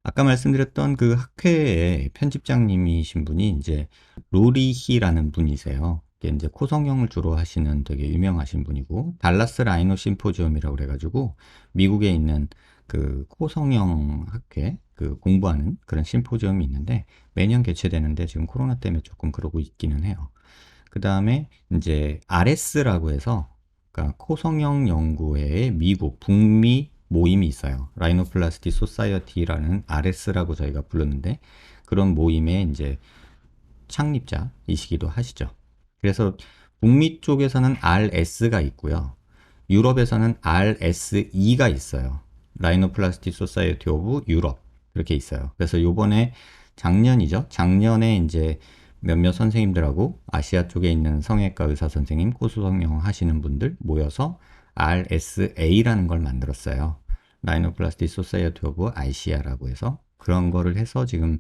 아까 말씀드렸던 그 학회의 편집장님이신 분이 이제 로리히라는 분이세요. 이게 이제 코성형을 주로 하시는 되게 유명하신 분이고, 달라스 라이노 심포지엄이라고 그래가지고 미국에 있는 그 코성형 학회 그 공부하는 그런 심포지엄이 있는데 매년 개최되는데 지금 코로나 때문에 조금 그러고 있기는 해요. 그 다음에 이제 RS라고 해서 그러니까 코성형 연구회의 미국 북미 모임이 있어요. 라이노플라스티 소사이어티라는 RS라고 저희가 부르는데 그런 모임의 이제 창립자이시기도 하시죠. 그래서 북미 쪽에서는 RS가 있고요. 유럽에서는 RSE가 있어요. 라이노플라스티 소사이어티 오브 유럽 이렇게 있어요. 그래서 요번에 작년이죠. 작년에 이제 몇몇 선생님들하고 아시아 쪽에 있는 성형외과 의사 선생님, 코수성형 하시는 분들 모여서 RSA라는 걸 만들었어요. 라이노플라스티 소사이어티 오브 아시아라고 해서 그런 거를 해서 지금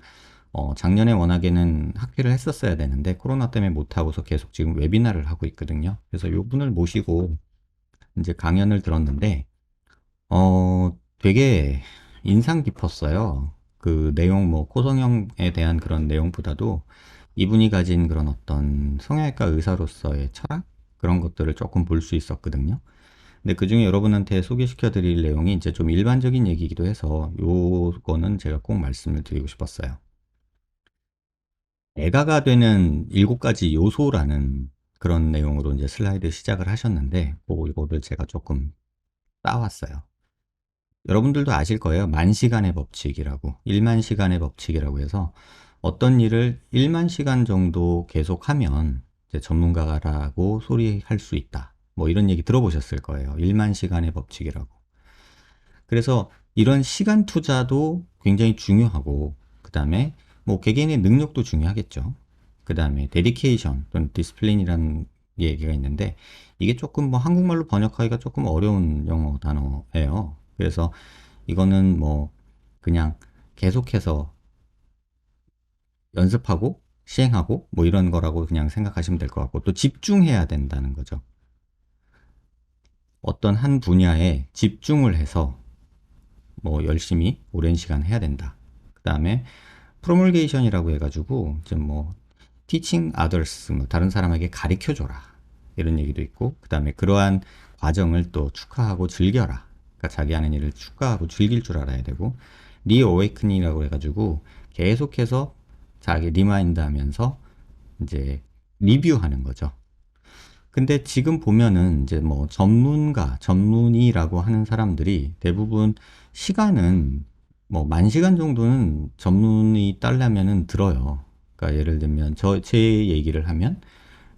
작년에 워낙에는 학회를 했었어야 되는데 코로나 때문에 못하고서 계속 지금 웨비나를 하고 있거든요. 그래서 요 분을 모시고 이제 강연을 들었는데 되게 인상 깊었어요. 그 내용, 뭐, 코성형에 대한 그런 내용보다도 이분이 가진 그런 어떤 성형외과 의사로서의 철학? 그런 것들을 조금 볼 수 있었거든요. 근데 그 중에 여러분한테 소개시켜 드릴 내용이 이제 좀 일반적인 얘기이기도 해서 요거는 제가 꼭 말씀을 드리고 싶었어요. 애가가 되는 7가지 요소라는 그런 내용으로 이제 슬라이드 시작을 하셨는데, 그거를 제가 조금 따왔어요. 여러분들도 아실 거예요. 만시간의 법칙이라고. 1만 시간의 법칙이라고 해서 어떤 일을 1만 시간 정도 계속하면 이제 전문가라고 소리할 수 있다. 뭐 이런 얘기 들어보셨을 거예요. 1만 시간의 법칙이라고. 그래서 이런 시간 투자도 굉장히 중요하고, 그 다음에 뭐 개개인의 능력도 중요하겠죠. 그 다음에 데디케이션 또는 디스플린이라는 얘기가 있는데 이게 조금 뭐 한국말로 번역하기가 조금 어려운 영어 단어예요. 그래서 이거는 뭐 그냥 계속해서 연습하고 시행하고 뭐 이런 거라고 그냥 생각하시면 될 것 같고 또 집중해야 된다는 거죠. 어떤 한 분야에 집중을 해서 뭐 열심히 오랜 시간 해야 된다. 그 다음에 프로물게이션이라고 해가지고 이제 뭐 teaching others 뭐 다른 사람에게 가르쳐 줘라 이런 얘기도 있고 그 다음에 그러한 과정을 또 축하하고 즐겨라. 그러니까 자기 하는 일을 축하하고 즐길 줄 알아야 되고 리어웨이크닝이라고 해가지고 계속해서 자기 리마인드 하면서 이제 리뷰하는 거죠. 근데 지금 보면은 이제 뭐 전문가, 전문의라고 하는 사람들이 대부분 시간은 뭐 10,000시간 정도는 전문의 따려면은 들어요. 그러니까 예를 들면 제 얘기를 하면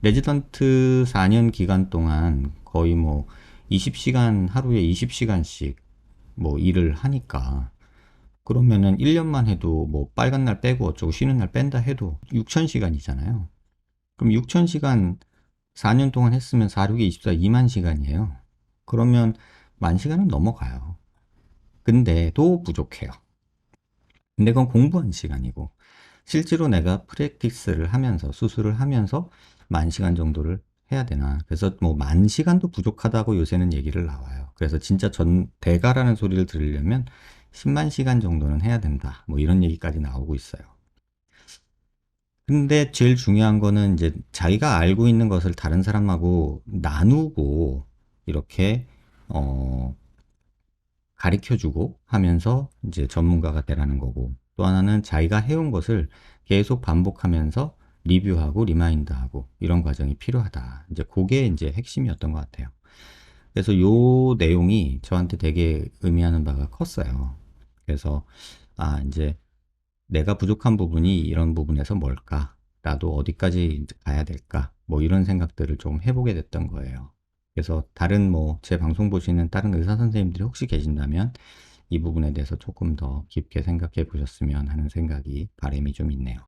레지던트 4년 기간 동안 거의 뭐 20시간 하루에 20시간씩 뭐 일을 하니까 그러면은 1년만 해도 뭐 빨간 날 빼고 어쩌고 쉬는 날 뺀다 해도 6,000시간이잖아요. 그럼 6,000시간 4년 동안 했으면 4, 6에 24, 2만 시간이에요. 그러면 10,000시간은 넘어가요. 근데 또 부족해요. 근데 그건 공부한 시간이고 실제로 내가 프랙티스를 하면서 수술을 하면서 10,000시간 정도를 해야 되나. 그래서 뭐 10,000시간도 부족하다고 요새는 얘기를 나와요. 그래서 진짜 전 대가라는 소리를 들으려면 10만 시간 정도는 해야 된다. 뭐 이런 얘기까지 나오고 있어요. 근데 제일 중요한 거는 이제 자기가 알고 있는 것을 다른 사람하고 나누고 이렇게 어 가르쳐 주고 하면서 이제 전문가가 되라는 거고 또 하나는 자기가 해온 것을 계속 반복하면서 리뷰하고 리마인드하고 이런 과정이 필요하다. 이제 그게 이제 핵심이었던 것 같아요. 그래서 요 내용이 저한테 되게 의미하는 바가 컸어요. 그래서 이제 내가 부족한 부분이 이런 부분에서 뭘까? 나도 어디까지 가야 될까? 뭐 이런 생각들을 좀 해보게 됐던 거예요. 그래서 다른 뭐 제 방송 보시는 다른 의사 선생님들이 혹시 계신다면 이 부분에 대해서 조금 더 깊게 생각해 보셨으면 하는 생각이 바람이 좀 있네요.